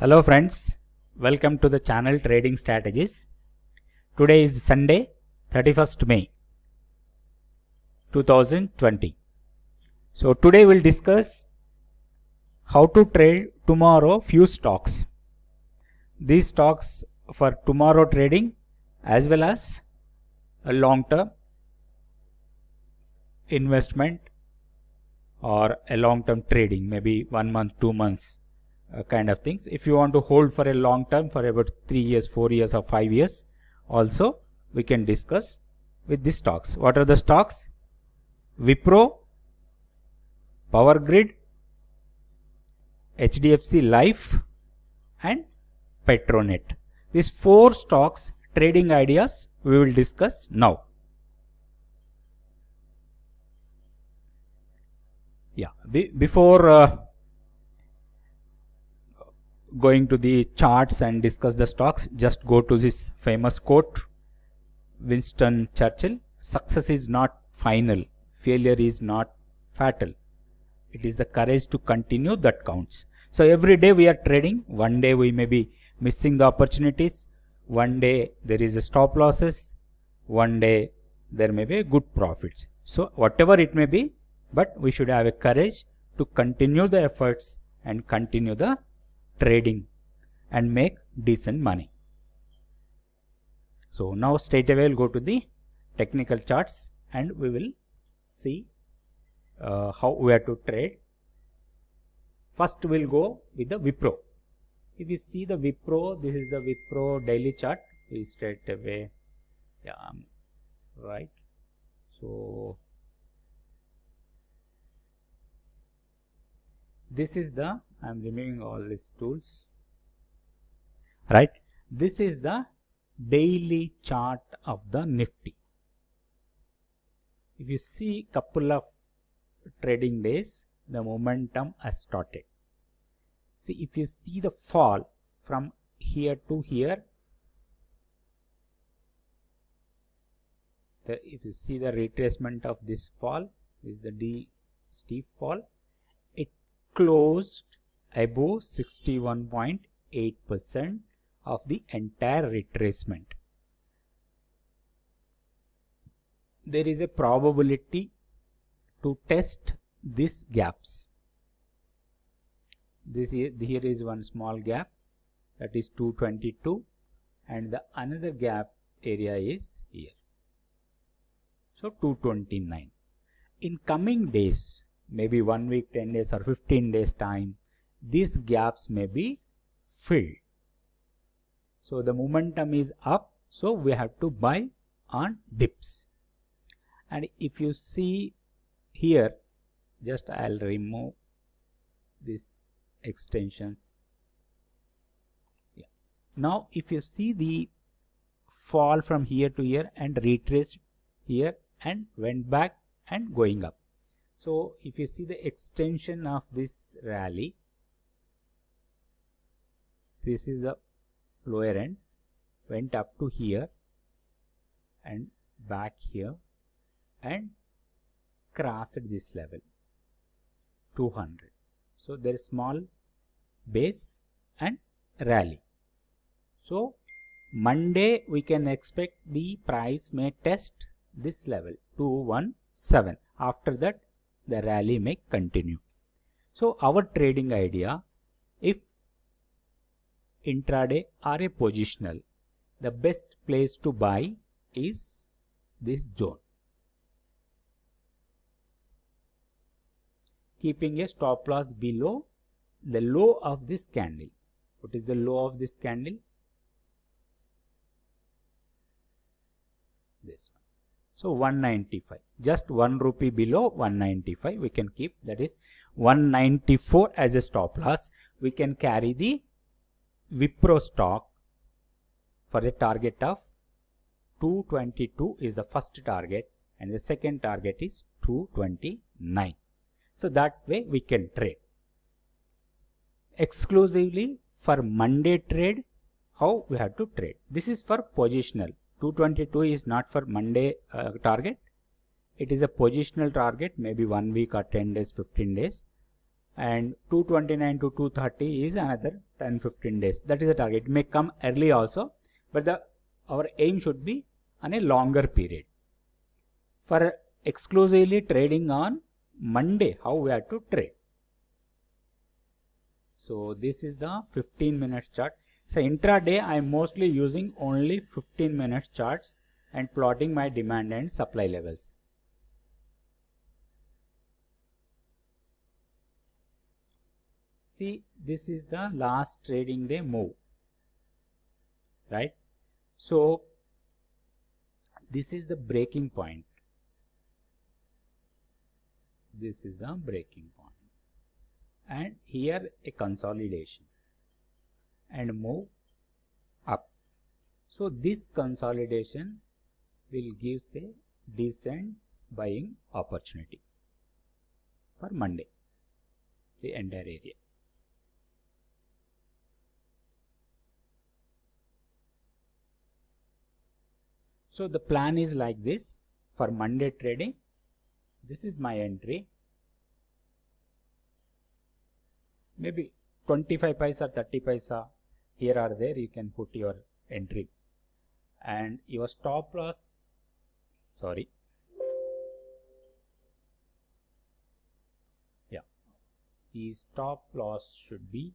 Hello friends, welcome to the channel Trading Strategies. Today is Sunday 31st May 2020. So today we'll discuss how to trade tomorrow few stocks. These stocks for tomorrow trading as well as a long term investment or a long term trading, maybe 1 month, 2 months. Kind of things. If you want to hold for a long term, for about 3 years, 4 years or 5 years, also we can discuss with these stocks. What are the stocks? Wipro, Power Grid, HDFC Life and Petronet. These 4 stocks trading ideas we will discuss now. Before going to the charts and discuss the stocks, just go to this famous quote, Winston Churchill: success is not final, failure is not fatal, it is the courage to continue that counts. So every day we are trading. One day we may be missing the opportunities, one day there is a stop losses, one day there may be good profits. So whatever it may be, but we should have a courage to continue the efforts and continue the trading and make decent money. So now straight away we'll go to the technical charts and we will see how we are to trade. First we'll go with the Wipro. If you see the Wipro, this is the Wipro daily chart. We straight away, right. So this is the, I'm removing all these tools, right. This is the daily chart of the Nifty. If you see couple of trading days, the momentum has started. See, if you see the fall from here to here, if you see the retracement of this fall, this is the steep fall, it closed above 61.8% of the entire retracement. There is a probability to test these gaps. Here is one small gap, that is 222, and the another gap area is here, so 229. In coming days, maybe 1 week, 10 days or 15 days time, these gaps may be filled. So the momentum is up, so we have to buy on dips. And if you see here, just I'll remove these extensions. Now if you see the fall from here to here and retraced here and went back and going up. So if you see the extension of this rally, this is the lower end, went up to here and back here and crossed this level 200. So there is small base and rally. So Monday we can expect the price may test this level 217. After that the rally may continue. So our trading idea, if intraday or a positional, the best place to buy is this zone, keeping a stop loss below the low of this candle. What is the low of this candle? This one. So 195, just 1 rupee below 195 we can keep, that is 194 as a stop loss. We can carry the Wipro stock for a target of 222 is the first target and the second target is 229. So that way we can trade. Exclusively for Monday trade, how we have to trade? This is for positional. 222 is not for Monday target. It is a positional target, maybe 1 week or 10 days, 15 days. and 229 to 230 is another 10-15 days. That is the target. It may come early also, but our aim should be on a longer period. For exclusively trading on Monday, how we have to trade? So this is the 15-minute chart. So intraday I am mostly using only 15-minute charts and plotting my demand and supply levels. See, this is the last trading day move, right? So this is the breaking point. This is the breaking point. And here a consolidation and move up. So this consolidation will give a decent buying opportunity for Monday, the entire area. So the plan is like this for Monday trading. This is my entry. Maybe 25 paisa, 30 paisa here or there you can put your entry, and your stop loss, sorry, yeah, the stop loss should be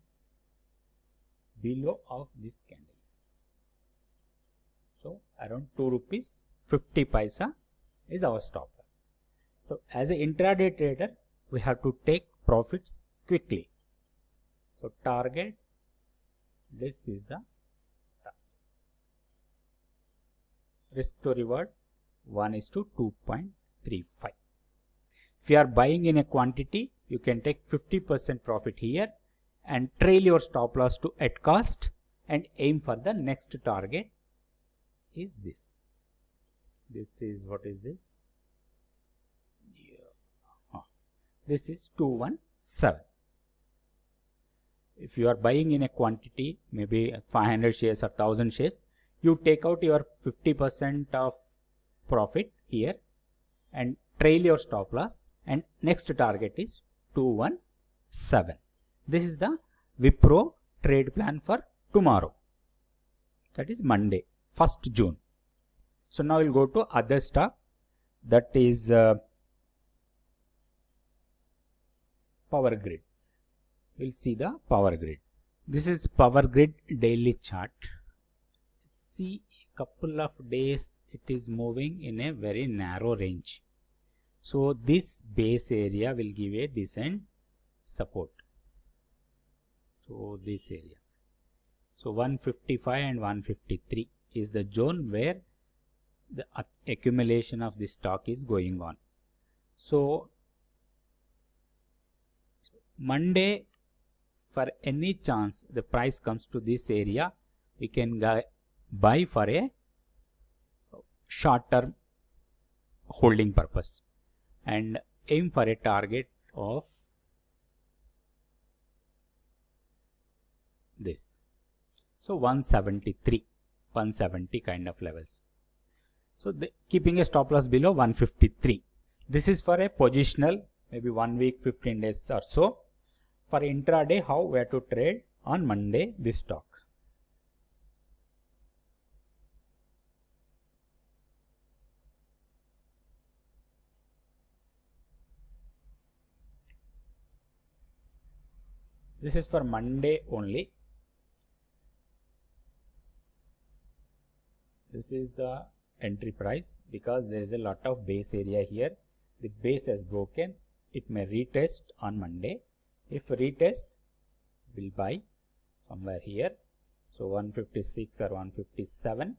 below of this candle. So around 2 rupees 50 paisa is our stop loss. So as an intraday trader, we have to take profits quickly. So target, this is the risk to reward 1:2.35. If you are buying in a quantity, you can take 50% profit here and trail your stop loss to at cost and aim for the next target is this. This is, what is this? Yeah. This is 217. If you are buying in a quantity, maybe 500 shares or 1000 shares, you take out your 50% of profit here and trail your stop loss, and next target is 217. This is the Wipro trade plan for tomorrow, that is Monday, 1st June. So now we'll go to other stock, that is Power Grid. We'll see the Power Grid. This is Power Grid daily chart. See, a couple of days it is moving in a very narrow range. So this base area will give a decent support. So this area. So 155 and 153 is the zone where the accumulation of this stock is going on. So Monday, for any chance the price comes to this area, we can buy for a short term holding purpose and aim for a target of this. So 173, 170 kind of levels. So keeping a stop loss below 153. This is for a positional, maybe 1 week, 15 days or so. For intraday, how we have to trade on Monday this stock. This is for Monday only. This is the entry price, because there is a lot of base area here. The base has broken. It may retest on Monday. If retest, we'll buy somewhere here. So 156 or 157.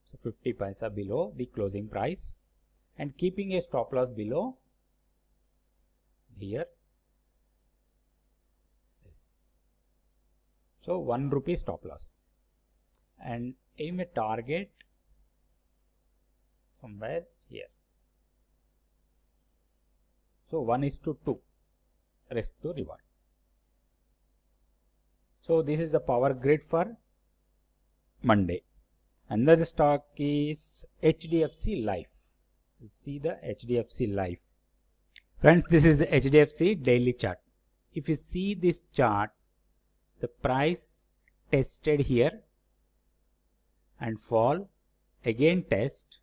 So 50 paisa below the closing price, and keeping a stop loss below here. This. So 1 rupee stop loss, and aim a target somewhere here. So 1:2 risk to reward. So this is the Power Grid for Monday. Another stock is HDFC Life. See the HDFC Life. Friends, this is the HDFC daily chart. if you see this chart, the price tested here and fall, again test,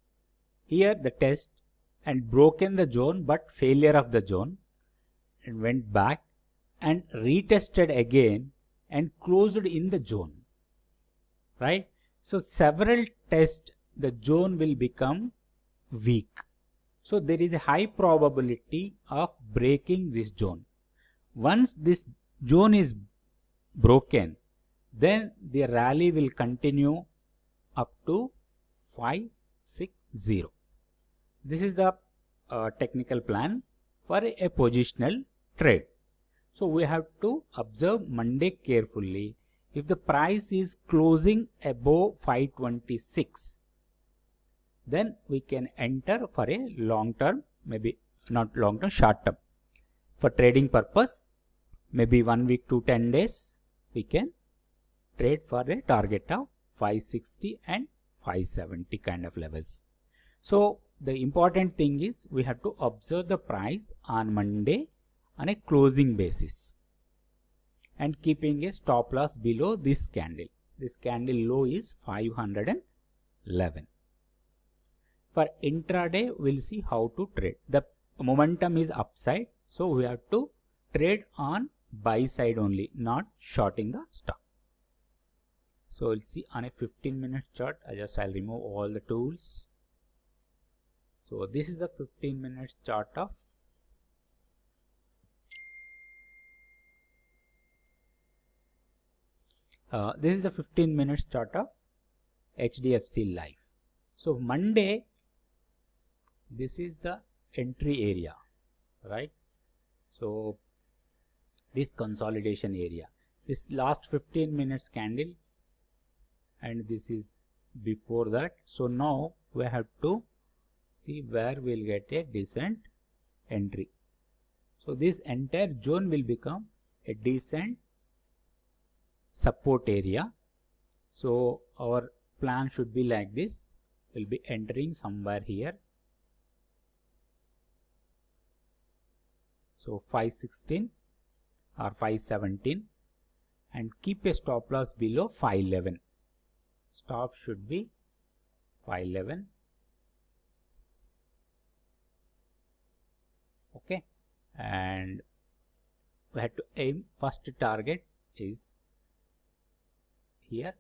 here the test and broken the zone but failure of the zone and went back and retested again and closed in the zone, right? So several tests the zone will become weak. So there is a high probability of breaking this zone. Once this zone is broken, then the rally will continue up to 560. This is the technical plan for a positional trade. So we have to observe Monday carefully. If the price is closing above 526, then we can enter for a long term, maybe not long term, short term. For trading purpose, maybe 1 week to 10 days, we can trade for a target of 560 and 570 kind of levels. So the important thing is we have to observe the price on Monday on a closing basis and keeping a stop loss below this candle. This candle low is 511. For intraday, we'll see how to trade. The momentum is upside, so we have to trade on buy side only, not shorting the stock. So we'll see on a 15-minute chart. I'll remove all the tools. So this is the 15-minute chart of this is the 15-minute chart of HDFC Life. So Monday, this is the entry area, right? So this consolidation area, this last 15 minutes candle, and this is before that. So now we have to see where we'll get a decent entry. So this entire zone will become a decent support area. So our plan should be like this. We'll be entering somewhere here. So 516 or 517 and keep a stop loss below 511. Stop should be 511. Okay, and we have to aim, first target is here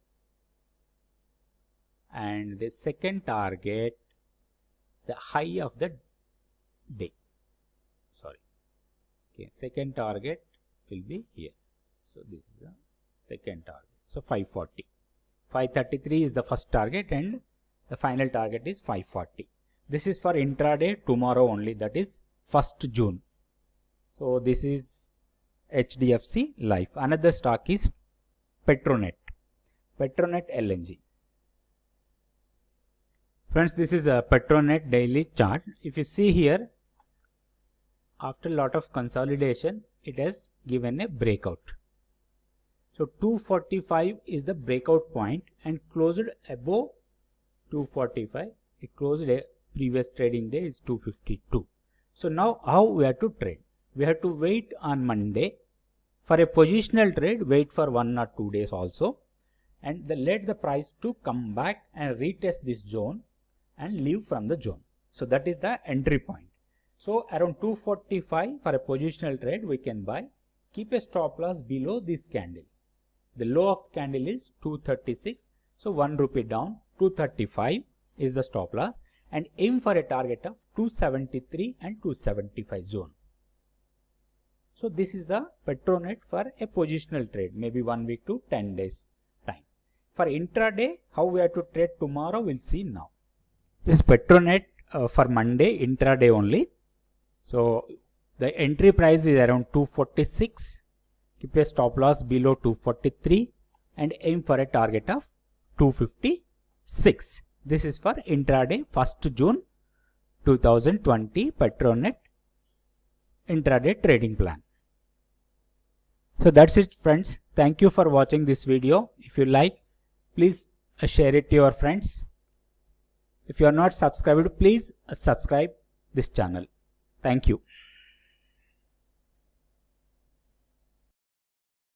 and the second target, the high of the day, second target will be here. So this is the second target. So 540. 533 is the first target and the final target is 540. This is for intraday tomorrow only, that is 1st June. So this is HDFC Life. Another stock is Petronet LNG. Friends, this is a Petronet daily chart. If you see here, after a lot of consolidation, it has given a breakout. So 245 is the breakout point and closed above 245. It closed a previous trading day is 252. So now how we have to trade? We have to wait on Monday. For a positional trade, wait for 1 or 2 days also, and let the price to come back and retest this zone and leave from the zone. So that is the entry point. So around 245 for a positional trade we can buy. Keep a stop loss below this candle. The low of candle is 236. So 1 rupee down, 235 is the stop loss, and aim for a target of 273 and 275 zone. So this is the Petronet for a positional trade, maybe 1 week to 10 days time. For intraday, how we have to trade tomorrow, we'll see now. This is Petronet for Monday, intraday only. So the entry price is around 246. Keep a stop loss below 243 and aim for a target of 256. This is for intraday 1st June 2020 Petronet intraday trading plan. So that's it, friends. Thank you for watching this video. If you like, please share it to your friends. If you are not subscribed, please subscribe this channel. Thank you.